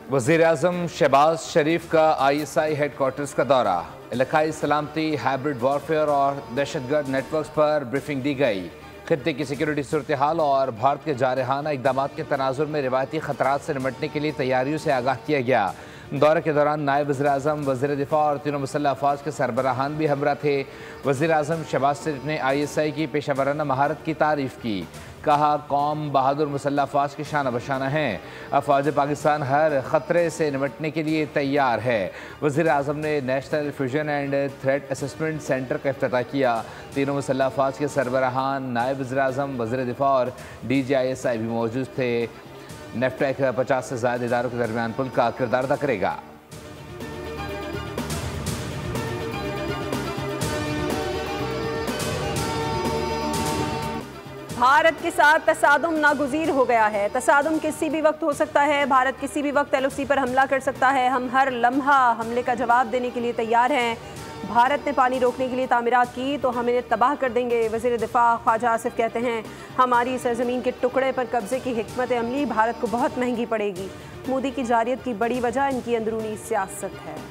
वज़ीर-ए-आज़म शहबाज शरीफ का ISI headquarters का दौरा, इलाकाई सलामती, हाइब्रिड वॉरफेयर और दहशतगर्द नेटवर्क्स पर ब्रीफिंग दी गई। खित्ते की सिक्योरिटी सूरत हाल और भारत के जारहाना इक़दाम के तनाजुर में रिवायती ख़तरात से निपटने के लिए तैयारियों से आगाह किया गया। दौरे के दौरान नायब वज़ीर-ए-आज़म, वज़ीर दिफ़ा और तीनों मुसल्लह अफ़वाज के सरबराहान भी हमरा थे। वज़ीर-ए-आज़म शहबाज शरीफ ने ISI की पेशा महारत की तारीफ़ की। कहा, कौम बहादुर मुसल्लह अफ़वाज के शाना बशाना हैं। अफ़वाज पाकिस्तान हर ख़तरे से निपटने के लिए तैयार है। वज़ीर-ए-आज़म ने national fusion and threat assessment centre का इफ्तिताह किया। तीनों मुसल्लह अफ़वाज के सरबराहान, नायब वज़ीर-ए-आज़म, वज़ीर दिफ़ा और DG ISI भी मौजूद थे। नेफ्टेक 50 से ज़्यादा इदारों के दरमियान पुल का किरदार अदा करेगा। भारत के साथ तसादुम नागुज़ीर हो गया है। तसादुम किसी भी वक्त हो सकता है। भारत किसी भी वक्त LOC पर हमला कर सकता है। हम हर लम्हा हमले का जवाब देने के लिए तैयार हैं। भारत ने पानी रोकने के लिए तामीरात की तो हम इन्हें तबाह कर देंगे। वज़ीर दिफ़ा ख्वाजा आसिफ कहते हैं, हमारी सरजमीन के टुकड़े पर कब्जे की हिकमत अमली भारत को बहुत महंगी पड़ेगी। मोदी की जारियत की बड़ी वजह इनकी अंदरूनी सियासत है।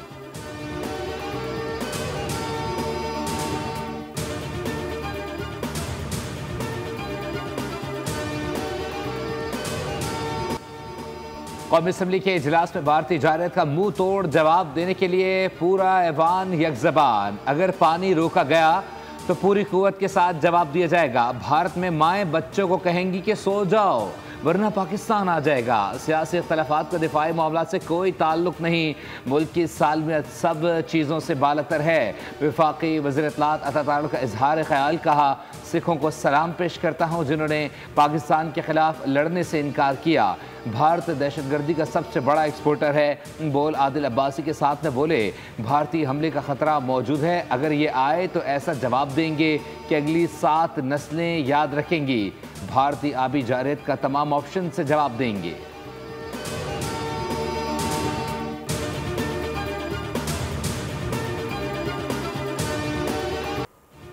कौमी असम्बली के इजलास में भारतीय जारत का मुंह तोड़ जवाब देने के लिए पूरा ऐवान यकज़बान। अगर पानी रोका गया तो पूरी कुव्वत के साथ जवाब दिया जाएगा। भारत में माएँ बच्चों को कहेंगी कि सो जाओ वरना पाकिस्तान आ जाएगा। सियासी इख्तलाफात का दिफाई मामला से कोई ताल्लुक नहीं। मुल्क की सालमियत सब चीज़ों से बालतर है। वफाकी वज़ीर इत्तलात अता का इजहार ख्याल, कहा, सिखों को सलाम पेश करता हूँ जिन्होंने पाकिस्तान के खिलाफ लड़ने से इनकार किया। भारत दहशतगर्दी का सबसे बड़ा एक्सपोर्टर है। बोल आदिल अब्बासी के साथ में बोले, भारतीय हमले का खतरा मौजूद है। अगर ये आए तो ऐसा जवाब देंगे कि अगली 7 नस्लें याद रखेंगी। भारतीय आबी जारत का तमाम ऑप्शन से जवाब देंगे।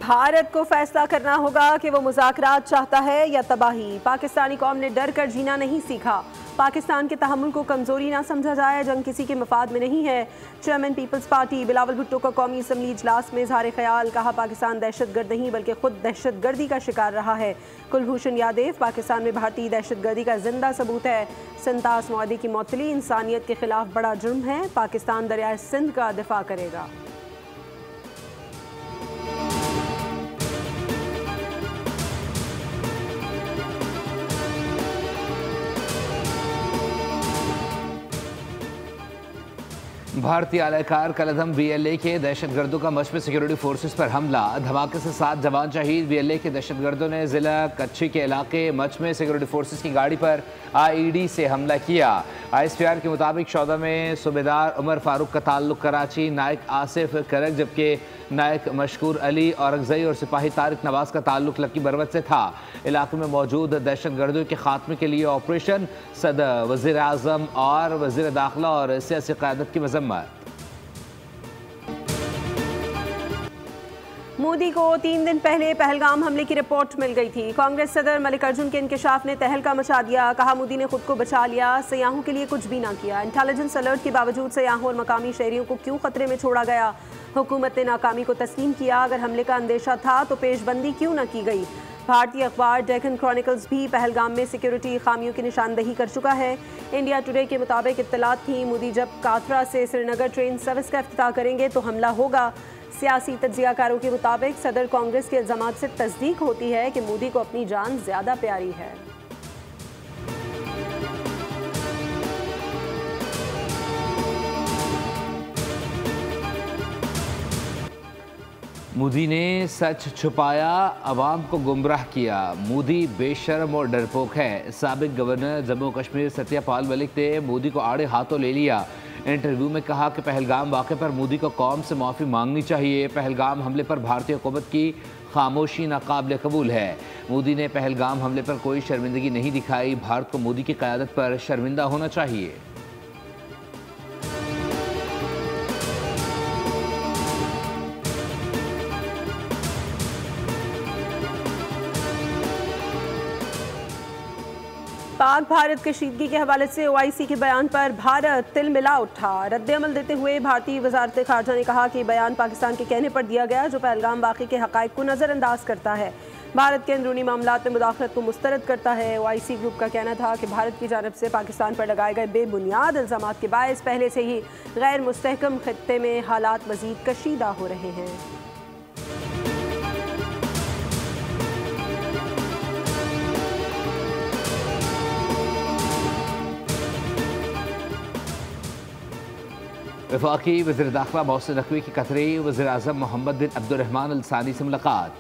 भारत को फैसला करना होगा कि वो मुज़ाकरात चाहता है या तबाही। पाकिस्तानी कौम ने डर कर जीना नहीं सीखा। पाकिस्तान के तहम्मुल को कमज़ोरी ना समझा जाए। जंग किसी के मफाद में नहीं है। Chairman Peoples Party Bilawal Bhutto का कौमी असम्बली इजलास में इजहार ख्याल, कहा, पाकिस्तान दहशतगर्द नहीं बल्कि खुद दहशतगर्दी का शिकार रहा है। कुलभूषण यादव, पाकिस्तान में भारतीय दहशतगर्दी का जिंदा सबूत है। संतास मुआहदे की मौतली इंसानियत के खिलाफ बड़ा जुर्म है। पाकिस्तान दरियाए सिंध का दिफा करेगा। भारतीय आलाकार कलदम BLA के दहशतगर्दों का मच में सिक्योरिटी फोर्सेस पर हमला। धमाके से 7 जवान शहीद। BLA के दहशतगर्दों ने जिला कच्छी के इलाके मच में सिक्योरिटी फोर्सेस की गाड़ी पर IED से हमला किया। ISPR के मुताबिक शौदा में सूबेदार उमर फारूक का ताल्लुक कराची, नायक आसिफ करक, जबकि नायक मशकूर अली औरंगज़ई और सिपाही तारिक नवाज का ताल्लुक लकी बरवत से था। इलाके में मौजूद दहशतगर्दों के खात्मे के लिए ऑपरेशन सदर, वज़ीर-ए-आज़म और वज़ीर दाखिला और सियासी क़यादत की मज़म्मत। मोदी को 3 दिन पहले पहलगाम हमले की रिपोर्ट मिल गई थी। कांग्रेस सदर मल्लिकार्जुन के इंकशाफ ने तहलका मचा दिया। कहा, मोदी ने खुद को बचा लिया, सयाहों के लिए कुछ भी ना किया। इंटेलिजेंस अलर्ट के बावजूद सयाहों और मकामी शहरियों को क्यों खतरे में छोड़ा गया? हुकूमत ने नाकामी को तस्लीम किया। अगर हमले का अंदेशा था तो पेशबंदी क्यों न की गई? भारतीय अखबार डेक्कन क्रॉनिकल्स भी पहलगाम में सिक्योरिटी खामियों की निशानदही कर चुका है। इंडिया टुडे के मुताबिक इत्तलात थी, मोदी जब काथरा से श्रीनगर ट्रेन सर्विस का इफ्तिताह करेंगे तो हमला होगा। सियासी तज्जियाकारों के मुताबिक सदर कांग्रेस के इल्जामात से तस्दीक होती है कि मोदी को अपनी जान ज़्यादा प्यारी है। मोदी ने सच छुपाया, अवाम को गुमराह किया। मोदी बेशर्म और डरपोक है। साबिक गवर्नर जम्मू कश्मीर सत्यपाल मलिक ने मोदी को आड़े हाथों ले लिया। इंटरव्यू में कहा कि पहलगाम वाक़े पर मोदी को कौम से माफ़ी मांगनी चाहिए। पहलगाम हमले पर भारतीय हुकूमत की खामोशी नाकाबिल कबूल है। मोदी ने पहलगाम हमले पर कोई शर्मिंदगी नहीं दिखाई। भारत को मोदी की क़यादत पर शर्मिंदा होना चाहिए। पाक भारत कशीदगी के हवाले से ओआईसी के बयान पर भारत तिलमिला उठा। रद्द-ए-अमल देते हुए भारतीय वजारत खारजा ने कहा कि बयान पाकिस्तान के कहने पर दिया गया जो पहलगाम वाक़े के हक़ाइक़ को नज़रअंदाज करता है, भारत के अंदरूनी मामलात में मुदाखलत को मुस्तरद करता है। ओआईसी ग्रुप का कहना था कि भारत की जानिब से पाकिस्तान पर लगाए गए बेबुनियाद इल्ज़ामात के बायस पहले से ही गैर मुस्तहकम खित्ते में हालात मज़ीद कशीदा हो रहे हैं। वफाकी वज़ीर दाखिला मोहसिन नकवी की कतरी वज़ीर-ए-आज़म मोहम्मद बिन अब्दुर्रहमान अल सानी से मुलाकात।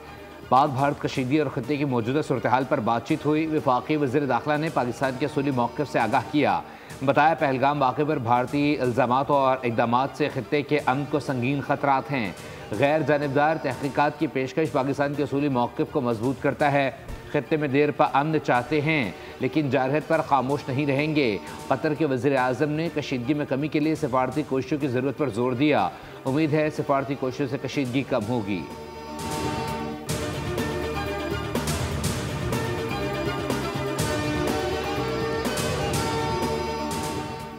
पाक भारत कशीदगी और खित्ते की मौजूदा सूरत हाल पर बातचीत हुई। वफाकी वज़ीर दाखिला ने पाकिस्तान के असूली मौक़िफ़ से आगाह किया। बताया पहलगाम वाक़े पर भारतीय इल्ज़ामात और इक़दामात से खित्ते के अमन को संगीन ख़तरात हैं। गैर जानिबदार तहक़ीक़ात की पेशकश पाकिस्तान के असूली मौक़िफ़ को मजबूत करता है। खित्ते में देर पा अमन चाहते हैं लेकिन जारहत पर खामोश नहीं रहेंगे। कतर के वज़ीर-ए-आज़म ने कशीदगी में कमी के लिए सिफारती कोशिशों की ज़रूरत पर जोर दिया। उम्मीद है सिफारती कोशिशों से कशीदगी कम होगी।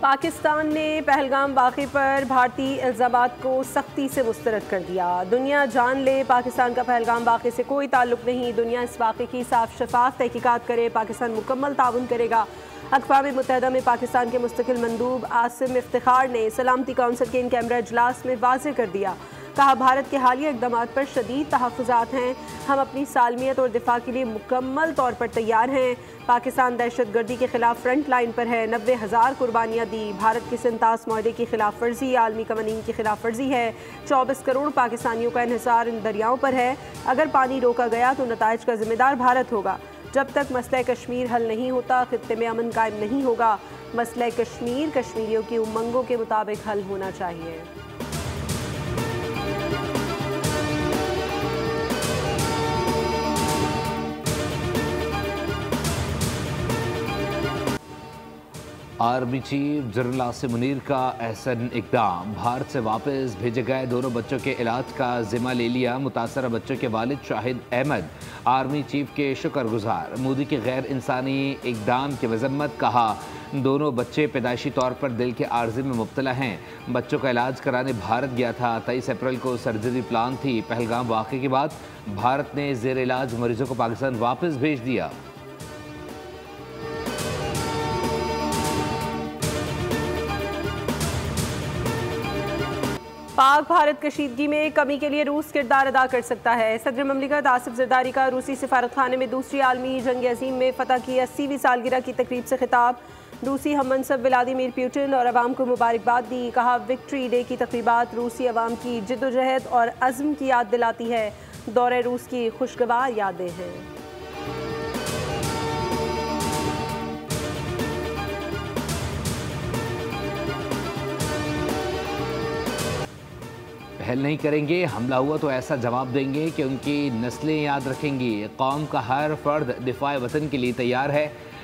पाकिस्तान ने पहलगाम वाक़े पर भारतीय इल्ज़ामात को सख्ती से मुस्तरद कर दिया। दुनिया जान ले पाकिस्तान का पहलगाम वाक़े से कोई ताल्लुक़ नहीं। दुनिया इस वाक़े की साफ शफाफ तहक़ीक़ात करे, पाकिस्तान मुकम्मल ताउन करेगा। अक़वाम मुत्तहिदा में पाकिस्तान के मुस्तक़िल मंदूब आसिम इफ्तिखार ने सलामती कौंसिल के इन कैमरा इजलास में वाज़ेह कर दिया। कहा भारत के हालिया इक़दामात पर शदीद तहफ़्फ़ुज़ात हैं। हम अपनी सालमियत और दिफा के लिए मुकम्मल तौर पर तैयार हैं। पाकिस्तान दहशतगर्दी के खिलाफ फ्रंट लाइन पर है। 90,000 कुर्बानियाँ दी। भारत की सिंतास मुआहदे की खिलाफ वर्जी आलमी कवानीन की खिलाफ वर्जी है। 24 करोड़ पाकिस्तानियों का इन्हिसार इन दरियाओं पर है। अगर पानी रोका गया तो नताइज का जिम्मेदार भारत होगा। जब तक मसला कश्मीर हल नहीं होता खित्ते में अमन कायम नहीं होगा। मसला कश्मीर कश्मीरियों की उमंगों के मुताबिक हल होना चाहिए। Army chief general Asim Munir का एहसन इक़दाम। भारत से वापस भेजे गए दोनों बच्चों के इलाज का जिम्मा ले लिया। मुतासरा बच्चों के वालिद शाहिद अहमद आर्मी चीफ के शुक्रगुजार। मोदी के गैर इंसानी इक़दाम की मजम्मत। कहा दोनों बच्चे पैदाइशी तौर पर दिल के आर्जे में मुब्तला हैं। बच्चों का इलाज कराने भारत गया था। 23 अप्रैल को सर्जरी प्लान थी। पहलगाम वाक़े के बाद भारत ने ज़ेर इलाज मरीजों को पाकिस्तान वापस भेज दिया। पाक भारत कशीदगी में कमी के लिए रूस किरदार अदा कर सकता है। सदर ममलिकत आसिफ ज़रदारी का रूसी सिफारत खाने में दूसरी आलमी जंग अज़ीम में फ़तह की 80वीं सालगिरह की तकरीब से खिताब। रूसी हममनसब व्लादिमीर पुतिन और अवाम को मुबारकबाद दी। कहा विक्ट्री डे की तकरीबात रूसी अवाम की जिद्दोजहद और अज़्म की याद दिलाती है। दौरे रूस की खुशगवार यादें हैं। पहल नहीं करेंगे, हमला हुआ तो ऐसा जवाब देंगे कि उनकी नस्लें याद रखेंगी। कौम का हर फर्द दिफाए वतन के लिए तैयार है।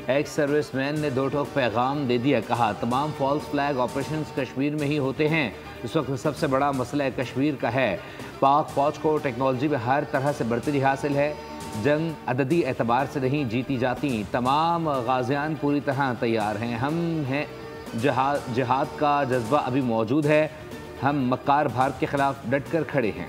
एक्स सर्विसमैन ने दो टोक पैगाम दे दिया। कहा तमाम फॉल्स फ्लैग ऑपरेशन कश्मीर में ही होते हैं। इस वक्त सबसे बड़ा मसला कश्मीर का है। पाक फौज को टेक्नोलॉजी में हर तरह से बढ़तरी हासिल है। जंग अददी एतबार से नहीं जीती जाती। तमाम गाजियान पूरी तरह तैयार हैं। हम हैं जिहाद का जज्बा अभी मौजूद है। हम मक्कार भारत के खिलाफ डट कर खड़े हैं।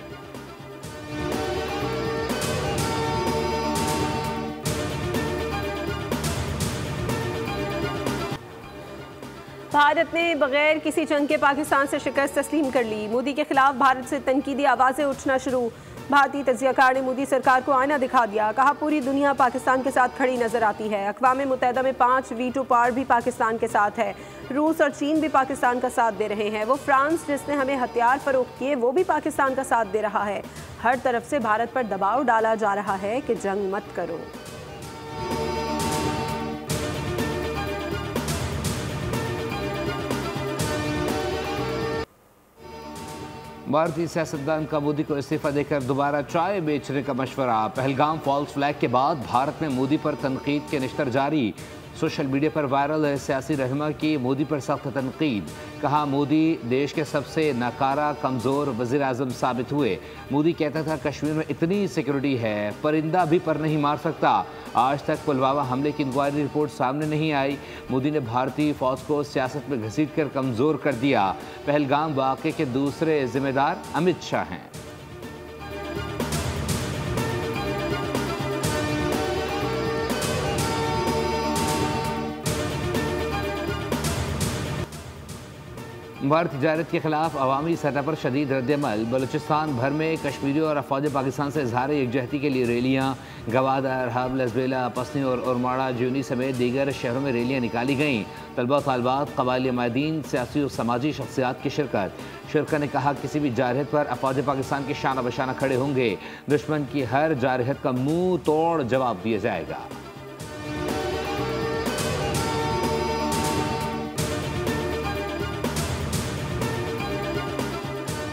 भारत ने बगैर किसी जंग के पाकिस्तान से शिकस्त तस्लीम कर ली। मोदी के खिलाफ भारत से तनकीदी आवाज़ें उठना शुरू। भारतीय तजियाकार ने मोदी सरकार को आईना दिखा दिया। कहा पूरी दुनिया पाकिस्तान के साथ खड़ी नजर आती है। अक़वाम मुत्तहिदा में 5 वीटो पावर भी पाकिस्तान के साथ है। रूस और चीन भी पाकिस्तान का साथ दे रहे हैं। वो फ्रांस जिसने हमें हथियार फरोख्त किए वो भी पाकिस्तान का साथ दे रहा है। हर तरफ से भारत पर दबाव डाला जा रहा है कि जंग मत करो। भारतीय सियासतदान का मोदी को इस्तीफा देकर दोबारा चाय बेचने का मशवरा। पहलगाम फॉल्स फ्लैग के बाद भारत में मोदी पर तनकीद के निश्तर जारी। सोशल मीडिया पर वायरल सियासी रहनुमा की मोदी पर सख्त तनकीद। कहा मोदी देश के सबसे नाकारा कमज़ोर वज़ीर आज़म साबित हुए। मोदी कहता था कश्मीर में इतनी सिक्योरिटी है परिंदा भी पर नहीं मार सकता। आज तक पुलवामा हमले की इंक्वायरी रिपोर्ट सामने नहीं आई। मोदी ने भारतीय फौज को सियासत में घसीट कर कमज़ोर कर दिया। पहलगाम वाक़े के दूसरे जिम्मेदार अमित शाह हैं। भारत तिजारत के खिलाफ अवामी सतह पर शदीद रद्दअमल। बलूचिस्तान भर में कश्मीरी और अफवाज पाकिस्तान से इजहार यकजहती के लिए रैलियाँ। गवादर, हब, लसबेला, पसनी और उरमाड़ा, ज्यूनी समेत दीगर शहरों में रैलियाँ निकाली गईं। तलबा तालबात, कबाइली माहिदीन, सियासी और समाजी शख्सियात की शिरकत। शिरकत ने कहा किसी भी जारहत पर अफवाज पाकिस्तान के शाना बशाना खड़े होंगे। दुश्मन की हर जारहत का मुँह तोड़ जवाब दिया जाएगा।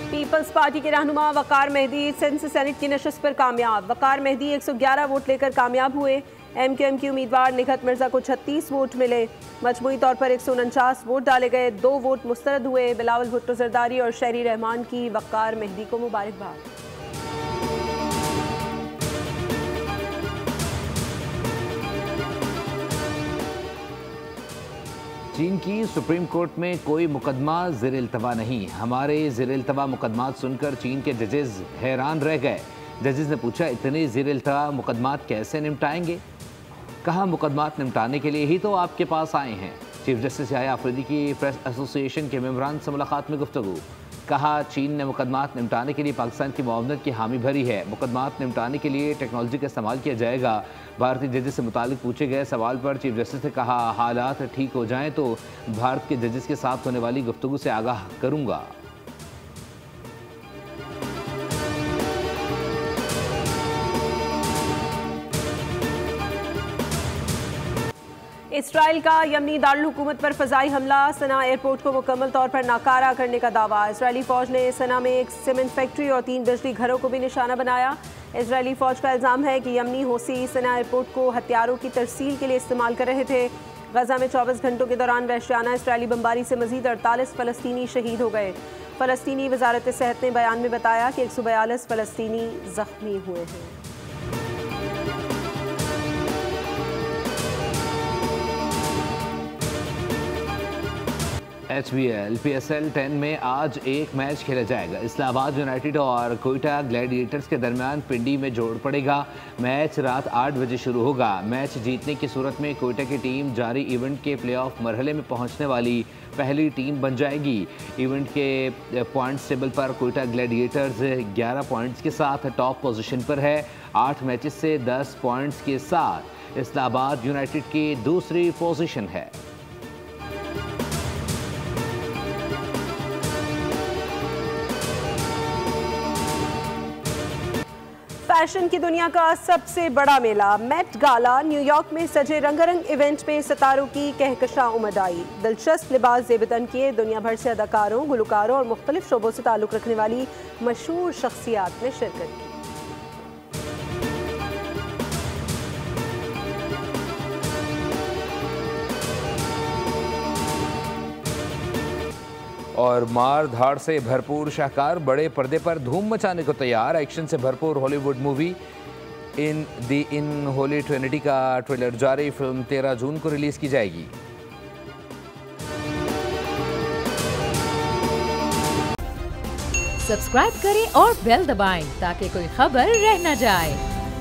पीपल्स पार्टी के रहनुमा वकार मेहदी सिंध सेनेट की नशस्त पर कामयाब। वकार मेहदी 111 वोट लेकर कामयाब हुए। एमक्यूएम की उम्मीदवार निघत मिर्जा को 36 वोट मिले। मजमूई तौर पर 149 वोट डाले गए, 2 वोट मुस्तरद हुए। बिलावल भुट्टो जरदारी और शहरी रहमान की वकार मेहदी को मुबारकबाद। चीन की सुप्रीम कोर्ट में कोई मुकदमा ज़ेर-ए-इल्तवा नहीं। हमारे ज़ेर-ए-इल्तवा मुकदमात सुनकर चीन के जजेस हैरान रह गए। जजेस ने पूछा इतने ज़ेर-ए-इल्तवा मुकदमात कैसे निपटाएंगे? कहा मुकदमात निपटाने के लिए ही तो आपके पास आए हैं। चीफ जस्टिस याह्या अफरीदी की प्रेस एसोसिएशन के मेंबरान से मुलाकात में गुफ्तगू। कहा चीन ने मुकदमात निपटाने के लिए पाकिस्तान की मुआवनत की हामी भरी है। मुकदमात निपटाने के लिए टेक्नोलॉजी का इस्तेमाल किया जाएगा। भारतीय जजेस से मुतालिक पूछे गए सवाल पर चीफ जस्टिस ने कहा हालात ठीक हो जाएं तो भारत के जजेस के साथ होने वाली गुफ्तगू से आगाह करूंगा। इसराइल का यमनी दारुल हुकूमत पर फ़ज़ाई हमला। सना एयरपोर्ट को मुकम्मल तौर पर नाकारा करने का दावा। इसराइली फ़ौज ने सना में एक सीमेंट फैक्ट्री और 3 बिजली घरों को भी निशाना बनाया। इसराइली फ़ौज का इल्ज़ाम है कि यमनी होसी सना एयरपोर्ट को हथियारों की तरसील के लिए इस्तेमाल कर रहे थे। गजा में 24 घंटों के दौरान वहशियाना इसराइली बमबारी से मज़ीद 48 फ़लस्तीनी शहीद हो गए। फ़लस्तीनी वज़ारत सेहत ने बयान में बताया कि 142 फ़लस्तीनी ज़ख्मी हुए हैं। HBL PSL 10 में आज एक मैच खेला जाएगा। इस्लामाबाद यूनाइटेड और कोयटा ग्लैडिएटर्स के दरमियान पिंडी में जोड़ पड़ेगा। मैच रात 8 बजे शुरू होगा। मैच जीतने की सूरत में कोयटा की टीम जारी इवेंट के प्लेऑफ मरहले में पहुंचने वाली पहली टीम बन जाएगी। इवेंट के पॉइंट्स टेबल पर कोयटा ग्लैडिएटर्स 11 पॉइंट्स के साथ टॉप पोजीशन पर है। 8 मैचेस से 10 पॉइंट्स के साथ इस्लामाबाद यूनाइटेड की दूसरी पोजीशन है। फैशन की दुनिया का सबसे बड़ा मेला मेट गाला न्यूयॉर्क में सजे रंगारंग इवेंट में सितारों की कहकशां उमड़ आई। दिलचस्प लिबास ज़ेबतन किए दुनिया भर से अदाकारों, गुलकारों और मुख्तलिफ शोबों से ताल्लुक़ रखने वाली मशहूर शख्सियात ने शिरकत की। और मार धाड़ से भरपूर शाहकार बड़े पर्दे पर धूम मचाने को तैयार। एक्शन से भरपूर हॉलीवुड मूवी इन होली ट्रिनिटी का ट्रेलर जारी। फिल्म 13 जून को रिलीज की जाएगी। सब्सक्राइब करें और बेल दबाएं ताकि कोई खबर रह न जाए।